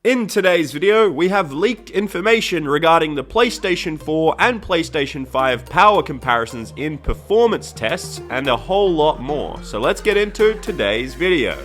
In today's video, we have leaked information regarding the PlayStation 4 and PlayStation 5 power comparisons in performance tests and a whole lot more. So let's get into today's video.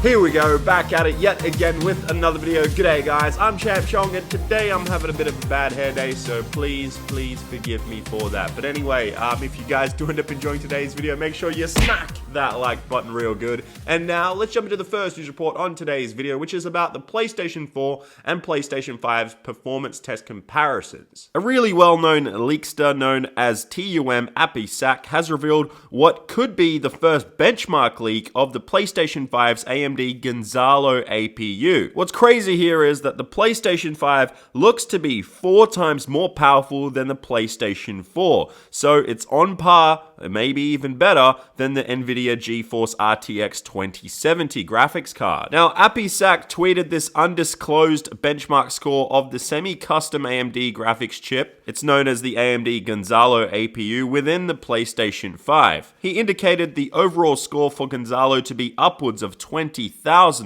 Here we go, back at it yet again with another video. G'day guys, I'm Champ Chong, and today I'm having a bit of a bad hair day, so please forgive me for that. But anyway, if you guys do end up enjoying today's video, make sure you smack that like button real good. And now, let's jump into the first news report on today's video, which is about the PlayStation 4 and PlayStation 5's performance test comparisons. A really well-known leakster known as TUM Apisac has revealed what could be the first benchmark leak of the PlayStation 5's AMD Gonzalo APU. What's crazy here is that the PlayStation 5 looks to be 4 times more powerful than the PlayStation 4. So it's on par, maybe even better, than the Nvidia GeForce RTX 2070 graphics card. Now, Apisac tweeted this undisclosed benchmark score of the semi-custom AMD graphics chip. It's known as the AMD Gonzalo APU within the PlayStation 5. He indicated the overall score for Gonzalo to be upwards of 20,000,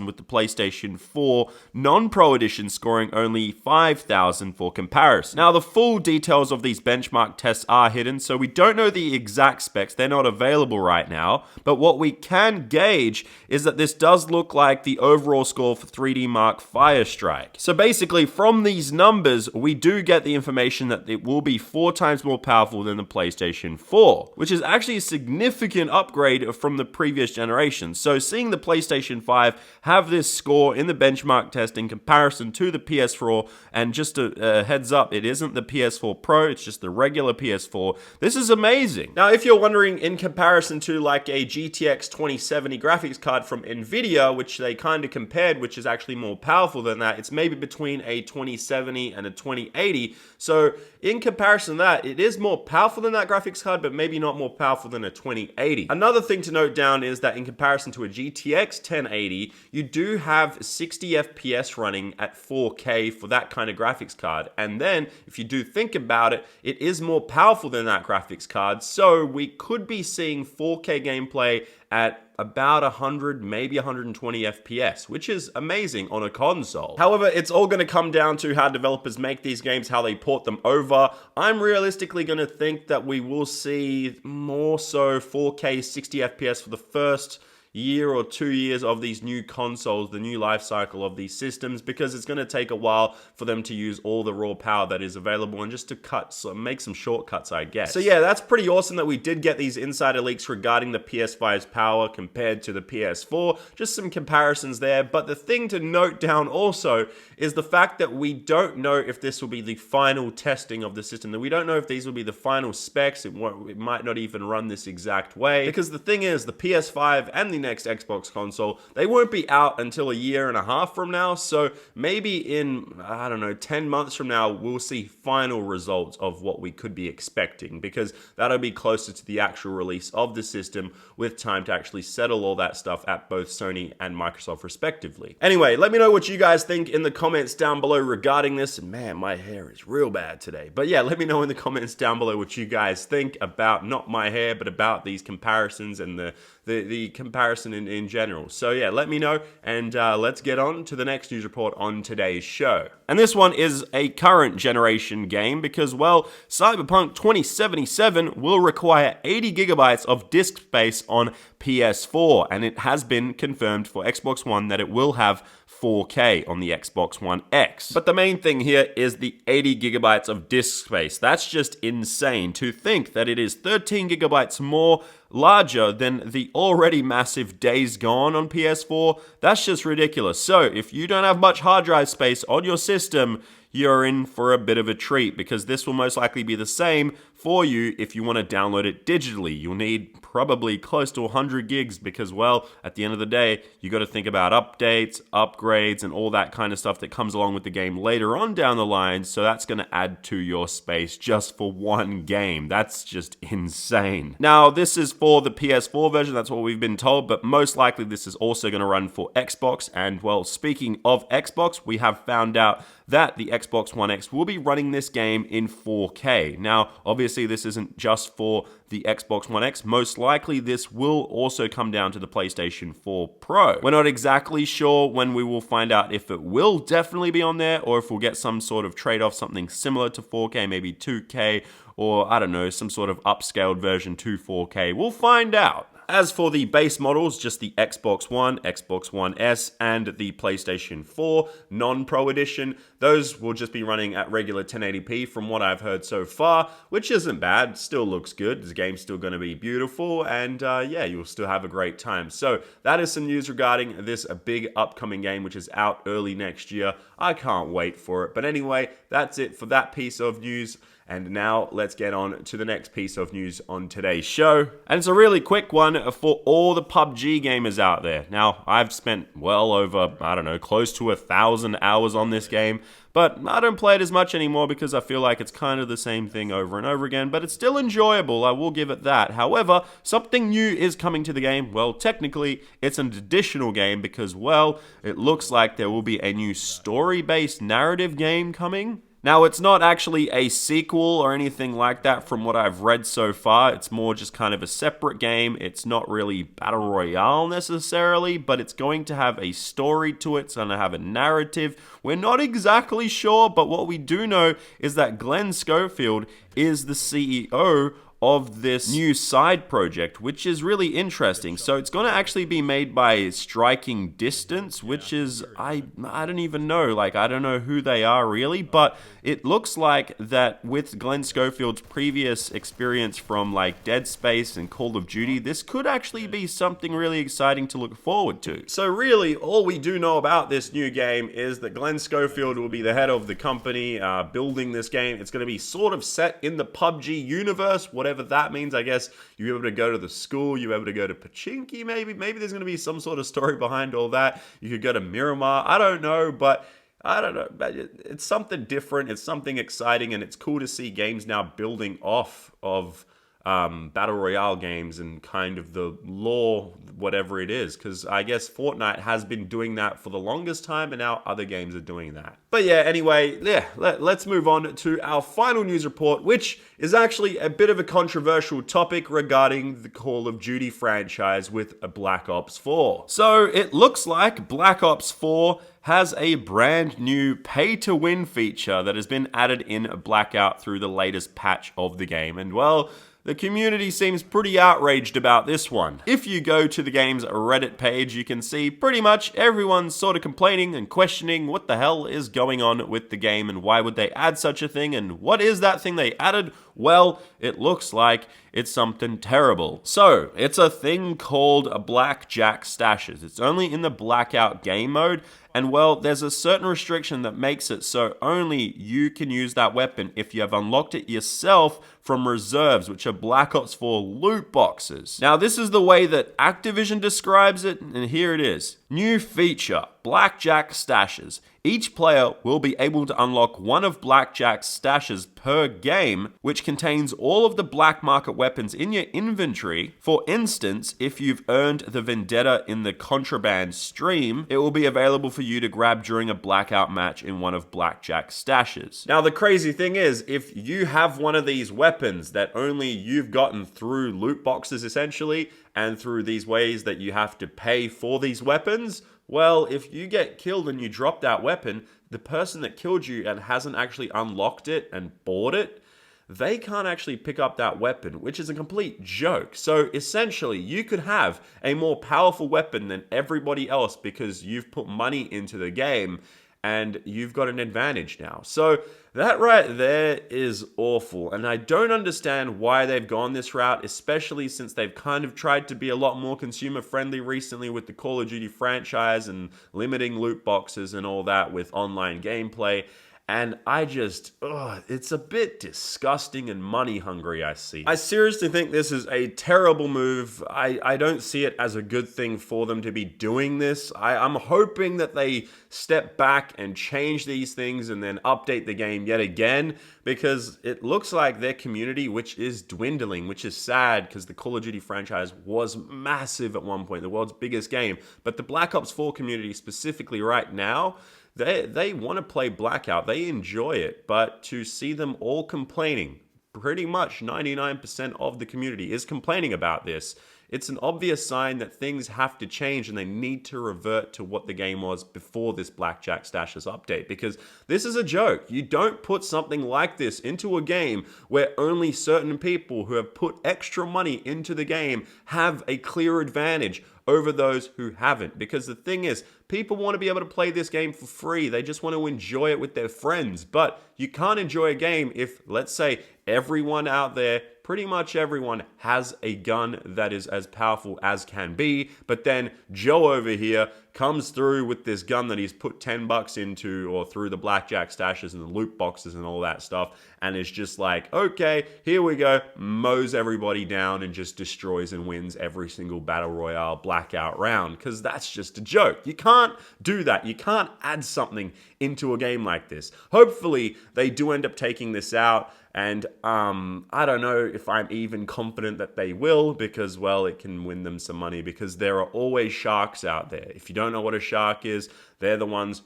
with the PlayStation 4 non-Pro edition scoring only 5,000 for comparison. Now, the full details of these benchmark tests are hidden, so we don't know the exact specs. They're not available right now, but what we can gauge is that this does look like the overall score for 3D Mark Firestrike. So basically, from these numbers, we do get the information that it will be 4 times more powerful than the PlayStation 4, which is actually a significant upgrade from the previous generation. So seeing the PlayStation 5 have this score in the benchmark test in comparison to the PS4, and just a heads up, it isn't the PS4 Pro, it's just the regular PS4. This is amazing. Now, if you're wondering, in comparison to like a GTX 2070 graphics card from Nvidia, which they kind of compared, which is actually more powerful than that, it's maybe between a 2070 and a 2080. So in comparison to that, it is more powerful than that graphics card, but maybe not more powerful than a 2080. Another thing to note down is that in comparison to a GTX 1080, you do have 60 FPS running at 4K for that kind of graphics card. And then, if you do think about it, it is more powerful than that graphics card. So we could be seeing 4K gameplay at about 100, maybe 120 FPS, which is amazing on a console. However, it's all going to come down to how developers make these games, how they port them over. I'm realistically going to think that we will see more so 4K 60 FPS for the first year or 2 years of these new consoles, the new life cycle of these systems, because it's going to take a while for them to use all the raw power that is available and just to make some shortcuts, I guess. So yeah, that's pretty awesome that we did get these insider leaks regarding the PS5's power compared to the PS4. Just some comparisons there, but the thing to note down also is the fact that we don't know if this will be the final testing of the system, that we don't know if these will be the final specs. It might not even run this exact way, because the thing is, the PS5 and the next Xbox console, they won't be out until a year and a half from now. So maybe in, I don't know, 10 months from now, we'll see final results of what we could be expecting, because that'll be closer to the actual release of the system, with time to actually settle all that stuff at both Sony and Microsoft respectively. Anyway, let me know what you guys think in the comments down below regarding this. And man, my hair is real bad today. But yeah, let me know in the comments down below what you guys think about not my hair, but about these comparisons and the comparison in general. So yeah, let me know, and let's get on to the next news report on today's show. And this one is a current generation game, because, well, Cyberpunk 2077 will require 80 gigabytes of disk space on PS4, and it has been confirmed for Xbox One that it will have 4K on the Xbox One X. But the main thing here is the 80 gigabytes of disk space. That's just insane to think that it is 13 gigabytes more larger than the already massive Days Gone on PS4. That's just ridiculous. So if you don't have much hard drive space on your system, you're in for a bit of a treat, because this will most likely be the same for you if you want to download it digitally. You'll need probably close to 100 gigs, because, well, at the end of the day, you got to think about updates, upgrades, and all that kind of stuff that comes along with the game later on down the line. So that's going to add to your space just for one game. That's just insane. Now, this is for the PS4 version. That's what we've been told, but most likely this is also going to run for Xbox. And, well, speaking of Xbox, we have found out that the Xbox One X will be running this game in 4K. Now, obviously, obviously this isn't just for the Xbox One X. Most likely this will also come down to the PlayStation 4 Pro. We're not exactly sure when we will find out if it will definitely be on there or if we'll get some sort of trade-off, something similar to 4K, maybe 2K, or I don't know, some sort of upscaled version to 4K. We'll find out. As for the base models, just the Xbox One, Xbox One S, and the PlayStation 4 non-Pro edition, those will just be running at regular 1080p from what I've heard so far, which isn't bad, still looks good, the game's still going to be beautiful, and yeah, you'll still have a great time. So that is some news regarding this big upcoming game, which is out early next year. I can't wait for it. But anyway, that's it for that piece of news. And now let's get on to the next piece of news on today's show. And it's a really quick one for all the PUBG gamers out there. Now, I've spent well over, I don't know, close to 1,000 hours on this game, but I don't play it as much anymore because I feel like it's kind of the same thing over and over again, but it's still enjoyable, I will give it that. However, something new is coming to the game. Well, technically, it's an additional game because, well, it looks like there will be a new story-based narrative game coming. Now, it's not actually a sequel or anything like that from what I've read so far. It's more just kind of a separate game. It's not really Battle Royale necessarily, but it's going to have a story to it. It's going to have a narrative. We're not exactly sure, but what we do know is that Glenn Schofield is the CEO of this new side project, which is really interesting. So it's going to actually be made by Striking Distance, which is, I don't even know, like, I don't know who they are really, but it looks like that with Glenn Schofield's previous experience from like Dead Space and Call of Duty, this could actually be something really exciting to look forward to. So really, all we do know about this new game is that Glenn Schofield will be the head of the company building this game. It's going to be sort of set in the PUBG universe, whatever that means. I guess you're able to go to the school, you're able to go to Pachinki, maybe there's going to be some sort of story behind all that. You could go to Miramar, I don't know, but it's something different, it's something exciting, and it's cool to see games now building off of Battle Royale games and kind of the lore, whatever it is, because I guess Fortnite has been doing that for the longest time, and now other games are doing that. But yeah, anyway, let's move on to our final news report, which is actually a bit of a controversial topic regarding the Call of Duty franchise with Black Ops 4. So it looks like Black Ops 4 has a brand new pay-to-win feature that has been added in Blackout through the latest patch of the game, and well, the community seems pretty outraged about this one. If you go to the game's Reddit page, you can see pretty much everyone's sort of complaining and questioning what the hell is going on with the game and why would they add such a thing and what is that thing they added? Well, it looks like it's something terrible. So, it's a thing called Blackjack Stashes. It's only in the Blackout game mode, and well, there's a certain restriction that makes it so only you can use that weapon if you have unlocked it yourself from reserves, which are Black Ops 4 loot boxes. Now, this is the way that Activision describes it, and here it is. New feature, Blackjack Stashes. Each player will be able to unlock one of Blackjack's stashes per game, which contains all of the black market weapons in your inventory. For instance, if you've earned the Vendetta in the Contraband stream, it will be available for you to grab during a Blackout match in one of Blackjack's stashes. Now, the crazy thing is, if you have one of these weapons that only you've gotten through loot boxes essentially, and through these ways that you have to pay for these weapons, well, if you get killed and you drop that weapon, the person that killed you and hasn't actually unlocked it and bought it, they can't actually pick up that weapon, which is a complete joke. So essentially, you could have a more powerful weapon than everybody else because you've put money into the game and you've got an advantage now. So that right there is awful, and I don't understand why they've gone this route, especially since they've kind of tried to be a lot more consumer friendly recently with the Call of Duty franchise and limiting loot boxes and all that with online gameplay. And I just, it's a bit disgusting and money hungry, I see. I seriously think this is a terrible move. I don't see it as a good thing for them to be doing this. I'm hoping that they step back and change these things and then update the game yet again, because it looks like their community, which is dwindling, which is sad because the Call of Duty franchise was massive at one point, the world's biggest game. But the Black Ops 4 community specifically right now, they want to play Blackout. They enjoy it. But to see them all complaining, pretty much 99% of the community is complaining about this. It's an obvious sign that things have to change and they need to revert to what the game was before this Blackjack Stashes update, because this is a joke. You don't put something like this into a game where only certain people who have put extra money into the game have a clear advantage over those who haven't. Because the thing is, people want to be able to play this game for free. They just want to enjoy it with their friends. But you can't enjoy a game if, let's say, everyone out there, pretty much everyone, has a gun that is as powerful as can be. But then Joe over here comes through with this gun that he's put 10 bucks into, or through the blackjack stashes and the loot boxes and all that stuff, and is just like, okay, here we go, mows everybody down and just destroys and wins every single battle royale blackout round, because that's just a joke. You can't do that. You can't add something into a game like this. Hopefully they do end up taking this out, and I don't know if I'm even confident that they will, because, well, it can win them some money, because there are always sharks out there. If you don't know what a shark is, they're the ones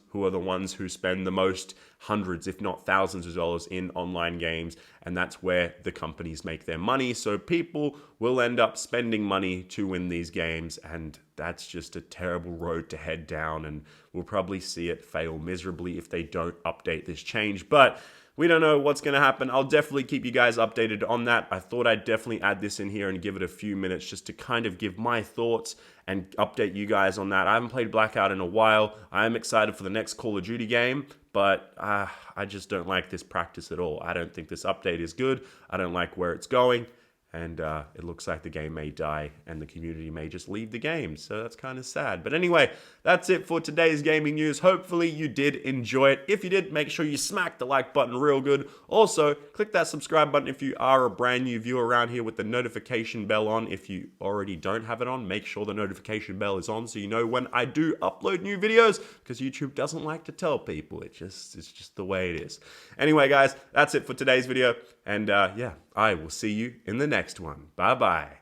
who spend the most hundreds, if not thousands of dollars in online games, and that's where the companies make their money. So people will end up spending money to win these games, and that's just a terrible road to head down, and we'll probably see it fail miserably if they don't update this change. But we don't know what's going to happen. I'll definitely keep you guys updated on that. I thought I'd definitely add this in here and give it a few minutes just to kind of give my thoughts and update you guys on that. I haven't played Blackout in a while. I am excited for the next Call of Duty game, but I just don't like this practice at all. I don't think this update is good. I don't like where it's going. And it looks like the game may die and the community may just leave the game. So that's kind of sad. But anyway, that's it for today's gaming news. Hopefully you did enjoy it. If you did, make sure you smack the like button real good. Also, click that subscribe button if you are a brand new viewer around here, with the notification bell on. If you already don't have it on, make sure the notification bell is on so you know when I do upload new videos, because YouTube doesn't like to tell people. It's just the way it is. Anyway, guys, that's it for today's video. And yeah, I will see you in the next one. Bye-bye.